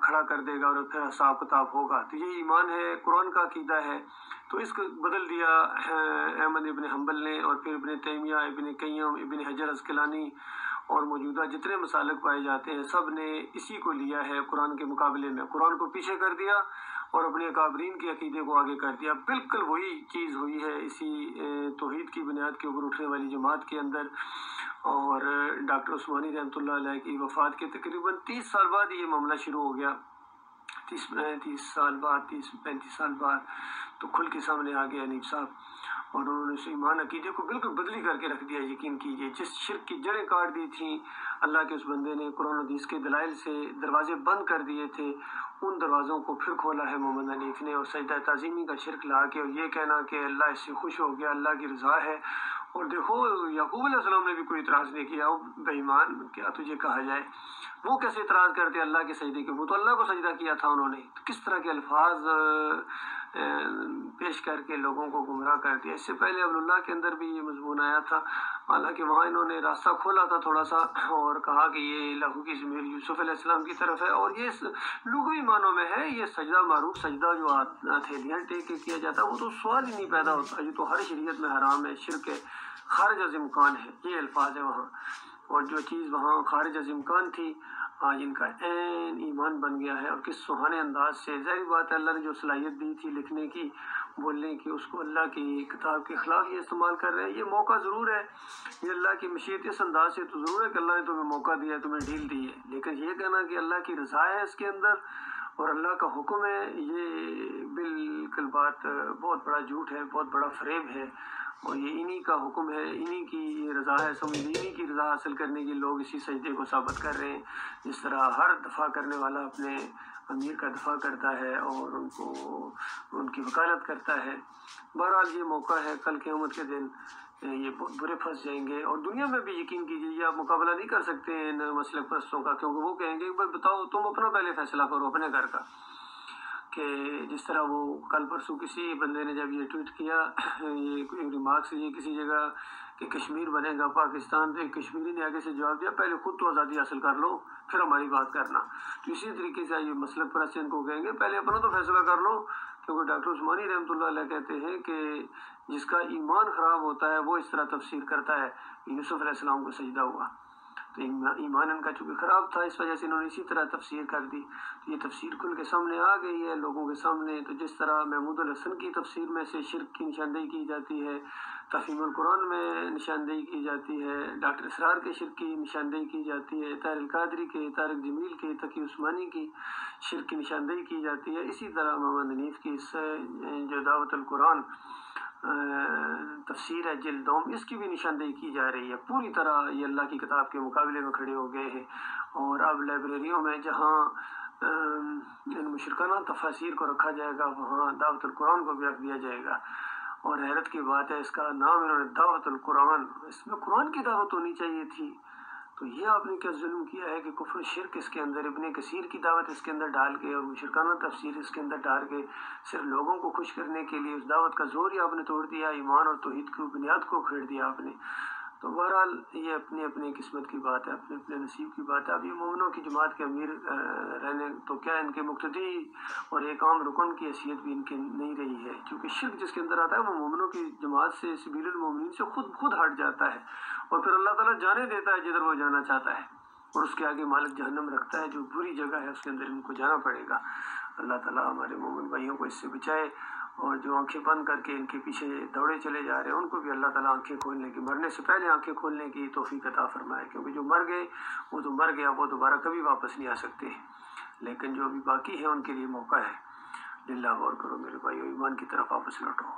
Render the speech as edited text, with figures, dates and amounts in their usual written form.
کھڑا کر دے گا اور پھر حساب کتاب ہوگا۔ تو یہ ایمان ہے، قرآن کا عقیدہ ہے۔ تو اس کو بدل دیا احمد ابن حنبل نے، اور پھر ابن تیمیہ، ابن قیم، ابن حجر عسقلانی اور موجودہ جتنے مسالک پائے جاتے ہیں سب نے اسی کو لیا ہے قرآن کے مقابلے میں، قرآن کو پیچھے کر دیا اور اپنے اکابرین کے عقیدے کو آگے کر دیا۔ بالکل وہی چیز ہوئی ہے اسی توحید کی بنیاد کے اوپر اٹھنے والی جماعت کے اندر۔ اور ڈاکٹر عثمانی رحمۃ اللہ علیہ کی وفات کے تقریباً 30 سال بعد یہ معاملہ شروع ہو گیا، 30 سال بعد، 35 سال بعد تو کھل کے سامنے آ گیا حنیف صاحب، اور انہوں نے اس ایمان عقیدے کو بالکل بدلی کر کے رکھ دیا۔ یقین کیجئے جس شرک کی جڑیں کاٹ دی تھیں اللہ کے اس بندے نے، قرآن حدیث کے دلائل سے دروازے بند کر دیے تھے، ان دروازوں کو پھر کھولا ہے محمد حنیف نے، اور سجدہ تعظیمی کا شرک لا کے اور یہ کہنا کہ اللہ اس سے خوش ہو گیا، اللہ کی رضا ہے۔ اور دیکھو یعقوب علیہ السلام نے بھی کوئی اعتراض نہیں کیا، بے ایمان کیا تجھے کہا جائے، وہ کیسے اعتراض کرتے اللہ کے سجدے کے؟ وہ تو اللہ کو سجدہ کیا تھا انہوں نے، کس طرح کے الفاظ پیش کر کے لوگوں کو گمراہ کر دیا۔ اس سے پہلے عبداللہ کے اندر بھی یہ مضمون آیا تھا، حالانکہ وہاں انہوں نے راستہ کھولا تھا تھوڑا سا اور کہا کہ یہ لہو کی ضمیر یوسف علیہ السلام کی طرف ہے، اور یہ لغوی معنوں میں ہے، یہ سجدہ معروف سجدہ جو ہتھیلیاں ٹیک کے کیا جاتا ہے وہ تو سوال ہی نہیں پیدا ہوتا، یہ تو ہر شریعت میں حرام ہے، شرک ہے، خارج از امکان ہے، یہ الفاظ ہے وہاں۔ اور جو چیز وہاں خارج از امکان تھی آج ان کا عین ایمان بن گیا ہے، اور کس سہانے انداز سے، ظاہر بات ہے اللہ نے جو صلاحیت دی تھی لکھنے کی، بولنے کی، اس کو اللہ کی کتاب کے خلاف یہ استعمال کر رہے ہیں۔ یہ موقع ضرور ہے، یہ اللہ کی مشیت اس انداز سے تو ضرور ہے کہ اللہ نے تمہیں موقع دیا ہے، تمہیں ڈھیل دی ہے، لیکن یہ کہنا کہ اللہ کی رضا ہے اس کے اندر اور اللہ کا حکم ہے، یہ بالکل بات بہت بڑا جھوٹ ہے، بہت بڑا فریب ہے، اور یہ انہی کا حکم ہے، انہی کی رضا ہے، سمجھ لیجیے انہی کی رضا حاصل کرنے کے لوگ اسی سجدے کو ثابت کر رہے ہیں، جس طرح ہر دفاع کرنے والا اپنے امیر کا دفاع کرتا ہے اور ان کو ان کی وکالت کرتا ہے۔ بہرحال یہ موقع ہے، کل قیامت کے دن یہ بہت برے پھنس جائیں گے، اور دنیا میں بھی یقین کیجیے یہ آپ مقابلہ نہیں کر سکتے ان مسلک پرستوں کا، کیونکہ وہ کہیں گے بھائی بتاؤ تم اپنا پہلے فیصلہ کرو اپنے گھر کا، کہ جس طرح وہ کل پرسوں کسی بندے نے جب یہ ٹویٹ کیا، یہ ریمارکس یہ کسی جگہ کہ کشمیر بنے گا پاکستان، تو ایک کشمیری نے آگے سے جواب دیا پہلے خود تو آزادی حاصل کر لو پھر ہماری بات کرنا۔ تو اسی طریقے سے یہ مسلک پرست ان کو کہیں گے پہلے اپنا تو فیصلہ کر لو، کیونکہ ڈاکٹر عثمانی رحمۃ اللہ علیہ کہتے ہیں کہ جس کا ایمان خراب ہوتا ہے وہ اس طرح تفسیر کرتا ہے کہ یوسف علیہ السلام کو سجدہ ہوا، تو ایمان ان کا چونکہ خراب تھا اس وجہ سے انہوں نے اسی طرح تفسیر کر دی۔ تو یہ تفسیر کھل کے سامنے آ گئی ہے لوگوں کے سامنے۔ تو جس طرح محمود الحسن کی تفسیر میں سے شرک کی نشاندہی کی جاتی ہے، تفہیم القرآن میں نشاندہی کی جاتی ہے، ڈاکٹر اسرار کے شرک کی نشاندہی کی جاتی ہے، طاہر القادری کے، طارق جمیل کے، تقی عثمانی کی شرک کی نشاندہی کی جاتی ہے، اسی طرح محمد حنیف کی اس جو دعوت القرآن تفسیر ہے جلد دوم، اس کی بھی نشاندہی کی جا رہی ہے۔ پوری طرح یہ اللہ کی کتاب کے مقابلے میں کھڑے ہو گئے ہیں، اور اب لائبریریوں میں جہاں ان مشرکانہ تفاسیر کو رکھا جائے گا وہاں دعوت القرآن کو بھی رکھ دیا جائے گا، اور حیرت کی بات ہے اس کا نام انہوں نے دعوت القرآن، اس میں قرآن کی دعوت ہونی چاہیے تھی۔ تو یہ آپ نے کیا ظلم کیا ہے کہ کفر شرک اس کے اندر، ابن کثیر کی دعوت اس کے اندر ڈال کے اور مشرکانہ تفسیر اس کے اندر ڈال کے صرف لوگوں کو خوش کرنے کے لیے اس دعوت کا زور ہی آپ نے توڑ دیا، ایمان اور توحید کی بنیاد کو کھیڑ دیا آپ نے۔ تو بہرحال یہ اپنی اپنی قسمت کی بات ہے، اپنے اپنے نصیب کی بات ہے۔ اب یہ مومنوں کی جماعت کے امیر رہنے تو کیا ان کے مقتدی اور ایک عام رکن کی حیثیت بھی ان کی نہیں رہی ہے، کیونکہ شرک جس کے اندر آتا ہے وہ مومنوں کی جماعت سے، سبیل المومنین سے خود ہٹ جاتا ہے، اور پھر اللہ تعالیٰ جانے دیتا ہے جدھر وہ جانا چاہتا ہے، اور اس کے آگے مالک جہنم رکھتا ہے جو بری جگہ ہے، اس کے اندر ان کو جانا پڑے گا۔ اللہ تعالیٰ ہمارے مومن بھائیوں کو اس سے بچائے، اور جو آنکھیں بند کر کے ان کے پیچھے دوڑے چلے جا رہے ہیں ان کو بھی اللہ تعالیٰ آنکھیں کھولنے کی، مرنے سے پہلے آنکھیں کھولنے کی توفیق عطا فرمائے، کیونکہ جو مر گئے وہ تو مر گیا، وہ دوبارہ کبھی واپس نہیں آ سکتے، لیکن جو ابھی باقی ہے ان کے لیے موقع ہے۔ للہ غور کرو میرے بھائیو، ایمان کی طرف واپس لوٹو۔